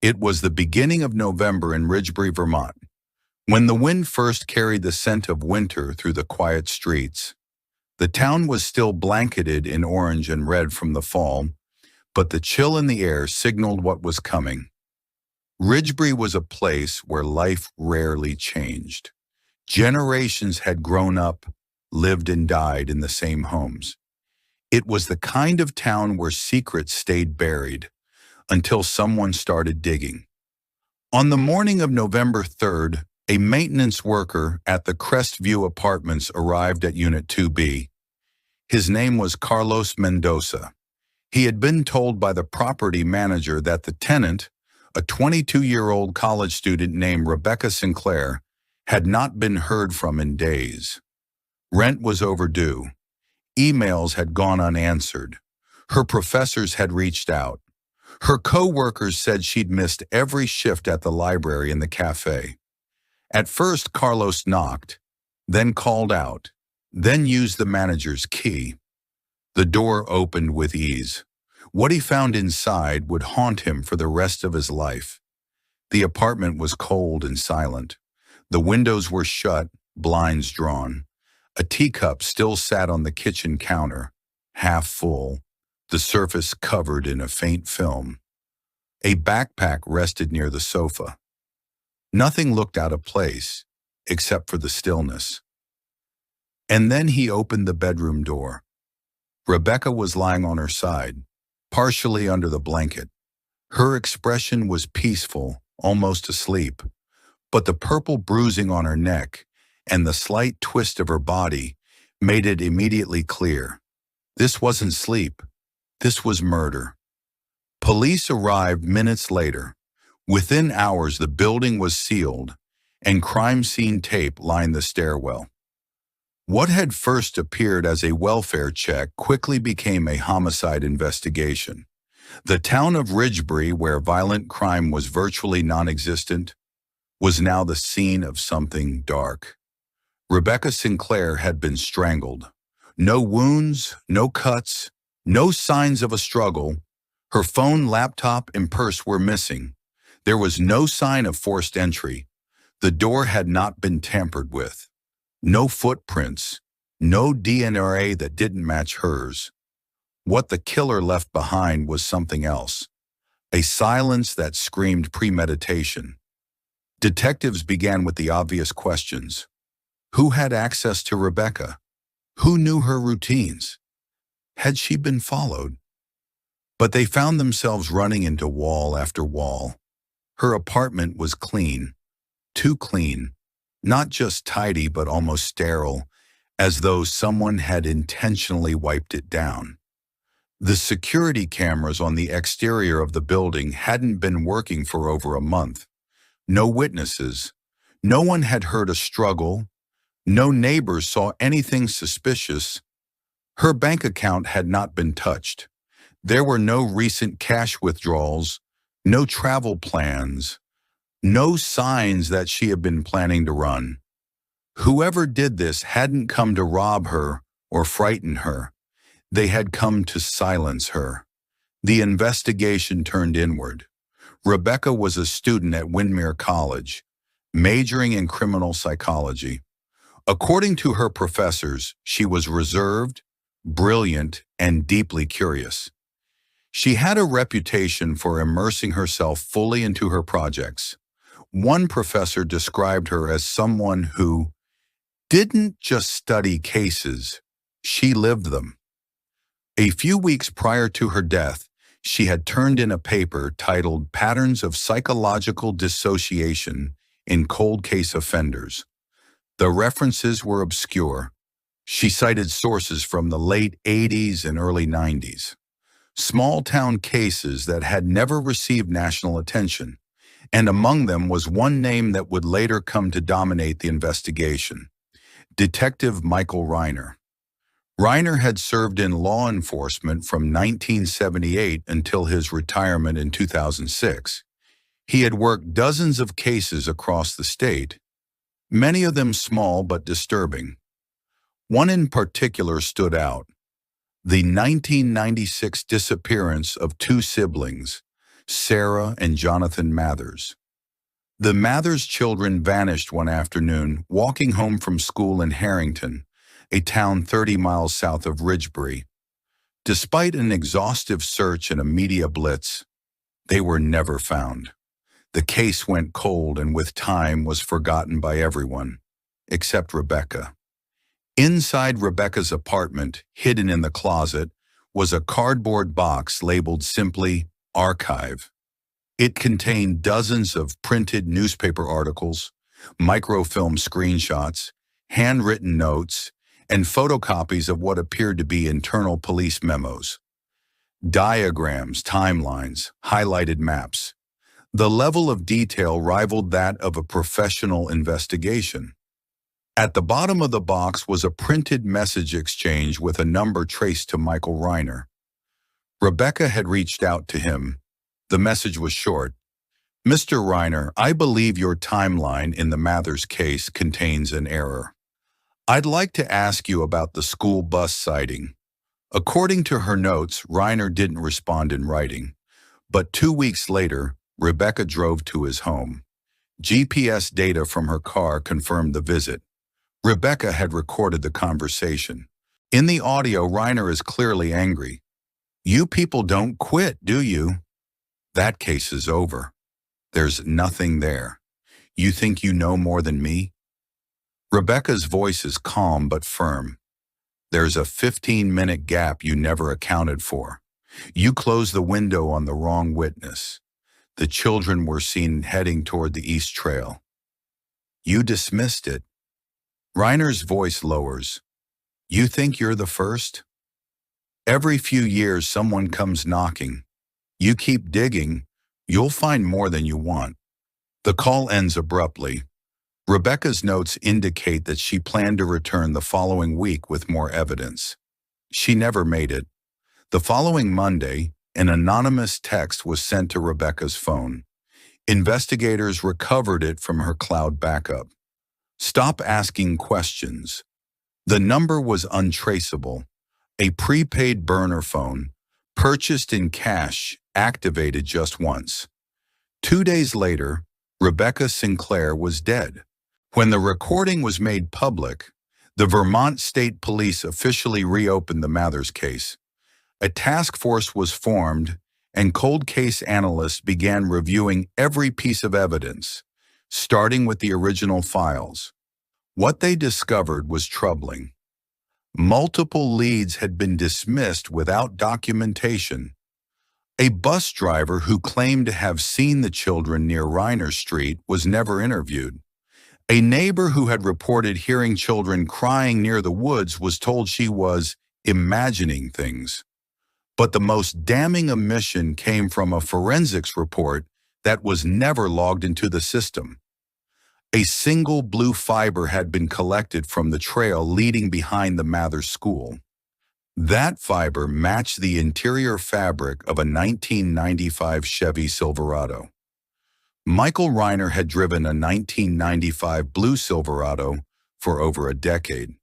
It was the beginning of November in Ridgebury, Vermont, when the wind first carried the scent of winter through the quiet streets. The town was still blanketed in orange and red from the fall, but the chill in the air signaled what was coming. Ridgebury was a place where life rarely changed. Generations had grown up, lived and died in the same homes. It was the kind of town where secrets stayed buried until someone started digging. On the morning of November 3rd, a maintenance worker at the Crestview Apartments arrived at Unit 2B. His name was Carlos Mendoza. He had been told by the property manager that the tenant, a 22-year-old college student named Rebecca Sinclair, had not been heard from in days. Rent was overdue. Emails had gone unanswered. Her professors had reached out. Her co-workers said she'd missed every shift at the library and the cafe. At first, Carlos knocked, then called out, then used the manager's key. The door opened with ease. What he found inside would haunt him for the rest of his life. The apartment was cold and silent. The windows were shut, blinds drawn. A teacup still sat on the kitchen counter, half full, the surface covered in a faint film. A backpack rested near the sofa. Nothing looked out of place, except for the stillness. And then he opened the bedroom door. Rebecca was lying on her side, partially under the blanket. Her expression was peaceful, almost asleep, but the purple bruising on her neck and the slight twist of her body made it immediately clear. This wasn't sleep. This was murder. Police arrived minutes later. Within hours, the building was sealed, and crime scene tape lined the stairwell. What had first appeared as a welfare check quickly became a homicide investigation. The town of Ridgebury, where violent crime was virtually non-existent, was now the scene of something dark. Rebecca Sinclair had been strangled. No wounds, no cuts, no signs of a struggle. Her phone, laptop, and purse were missing. There was no sign of forced entry. The door had not been tampered with. No footprints, no DNA that didn't match hers. What the killer left behind was something else, a silence that screamed premeditation. Detectives began with the obvious questions. Who had access to Rebecca? Who knew her routines? Had she been followed? But they found themselves running into wall after wall. Her apartment was clean, too clean, not just tidy but almost sterile, as though someone had intentionally wiped it down. The security cameras on the exterior of the building hadn't been working for over a month. No witnesses. No one had heard a struggle. No neighbors saw anything suspicious. Her bank account had not been touched. There were no recent cash withdrawals, no travel plans, no signs that she had been planning to run. Whoever did this hadn't come to rob her or frighten her. They had come to silence her. The investigation turned inward. Rebecca was a student at Windermere College, majoring in criminal psychology. According to her professors, she was reserved, brilliant, and deeply curious. She had a reputation for immersing herself fully into her projects. One professor described her as someone who didn't just study cases, she lived them. A few weeks prior to her death, she had turned in a paper titled Patterns of Psychological Dissociation in Cold Case Offenders. The references were obscure. She cited sources from the late 80s and early 90s. Small-town cases that had never received national attention, and among them was one name that would later come to dominate the investigation: Detective Michael Reiner. Reiner had served in law enforcement from 1978 until his retirement in 2006. He had worked dozens of cases across the state, many of them small but disturbing. One in particular stood out: the 1996 disappearance of two siblings, Sarah and Jonathan Mathers. The Mathers children vanished one afternoon, walking home from school in Harrington, a town 30 miles south of Ridgebury. Despite an exhaustive search and a media blitz, they were never found. The case went cold and with time was forgotten by everyone, except Rebecca. Inside Rebecca's apartment, hidden in the closet, was a cardboard box labeled simply Archive. It contained dozens of printed newspaper articles, microfilm screenshots, handwritten notes, and photocopies of what appeared to be internal police memos. Diagrams, timelines, highlighted maps. The level of detail rivaled that of a professional investigation. At the bottom of the box was a printed message exchange with a number traced to Michael Reiner. Rebecca had reached out to him. The message was short. "Mr. Reiner, I believe your timeline in the Mathers case contains an error. I'd like to ask you about the school bus sighting." According to her notes, Reiner didn't respond in writing. But 2 weeks later, Rebecca drove to his home. GPS data from her car confirmed the visit. Rebecca had recorded the conversation. In the audio, Reiner is clearly angry. "You people don't quit, do you? That case is over. There's nothing there. You think you know more than me?" Rebecca's voice is calm but firm. "There's a 15-minute gap you never accounted for. You closed the window on the wrong witness. The children were seen heading toward the East Trail. You dismissed it." Reiner's voice lowers. "You think you're the first? Every few years someone comes knocking. You keep digging, you'll find more than you want." The call ends abruptly. Rebecca's notes indicate that she planned to return the following week with more evidence. She never made it. The following Monday, an anonymous text was sent to Rebecca's phone. Investigators recovered it from her cloud backup. "Stop asking questions." The number was untraceable. A prepaid burner phone, purchased in cash, activated just once. 2 days later, Rebecca Sinclair was dead. When the recording was made public, the Vermont State Police officially reopened the Mathers case. A task force was formed, and cold case analysts began reviewing every piece of evidence, starting with the original files. What they discovered was troubling. Multiple leads had been dismissed without documentation. A bus driver who claimed to have seen the children near Reiner Street was never interviewed. A neighbor who had reported hearing children crying near the woods was told she was imagining things. But the most damning omission came from a forensics report that was never logged into the system. A single blue fiber had been collected from the trail leading behind the Mathers school. That fiber matched the interior fabric of a 1995 Chevy Silverado. Michael Reiner had driven a 1995 blue Silverado for over a decade.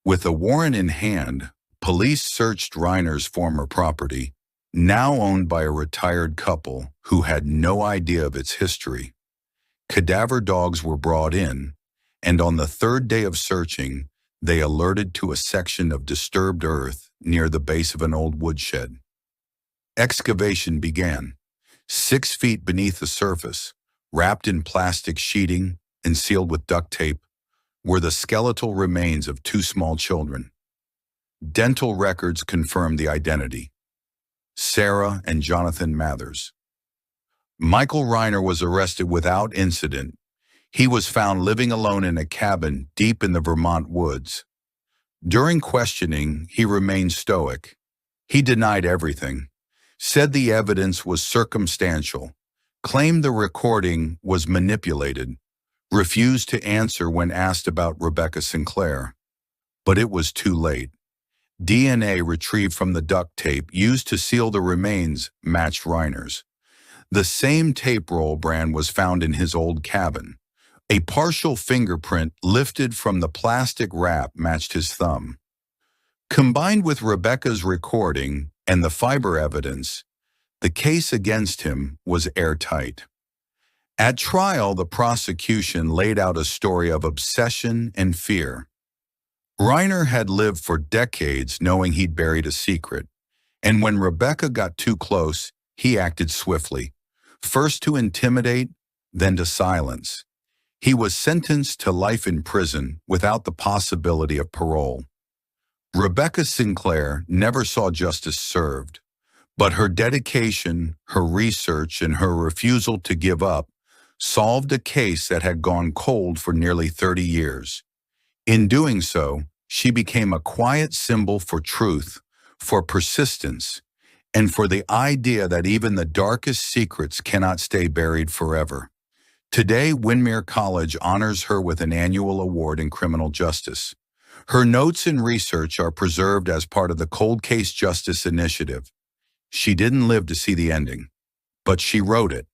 With a warrant in hand, police searched Reiner's former property, now owned by a retired couple who had no idea of its history. Cadaver dogs were brought in, and on the third day of searching, they alerted to a section of disturbed earth near the base of an old woodshed. Excavation began. 6 feet beneath the surface, wrapped in plastic sheeting and sealed with duct tape, were the skeletal remains of 2 small children. Dental records confirmed the identity: Sarah and Jonathan Mathers. Michael Reiner was arrested without incident. He was found living alone in a cabin deep in the Vermont woods. During questioning, he remained stoic. He denied everything, said the evidence was circumstantial, claimed the recording was manipulated, refused to answer when asked about Rebecca Sinclair. But it was too late. DNA retrieved from the duct tape used to seal the remains matched Reiner's. The same tape roll brand was found in his old cabin. A partial fingerprint lifted from the plastic wrap matched his thumb. Combined with Rebecca's recording and the fiber evidence, The case against him was airtight. At trial, the prosecution laid out a story of obsession and fear. Reiner had lived for decades knowing he'd buried a secret, and when Rebecca got too close, he acted swiftly, first to intimidate, then to silence. He was sentenced to life in prison without the possibility of parole. Rebecca Sinclair never saw justice served, but her dedication, her research, and her refusal to give up solved a case that had gone cold for nearly 30 years. In doing so, she became a quiet symbol for truth, for persistence, and for the idea that even the darkest secrets cannot stay buried forever. Today, Windermere College honors her with an annual award in criminal justice. Her notes and research are preserved as part of the Cold Case Justice Initiative. She didn't live to see the ending, but she wrote it.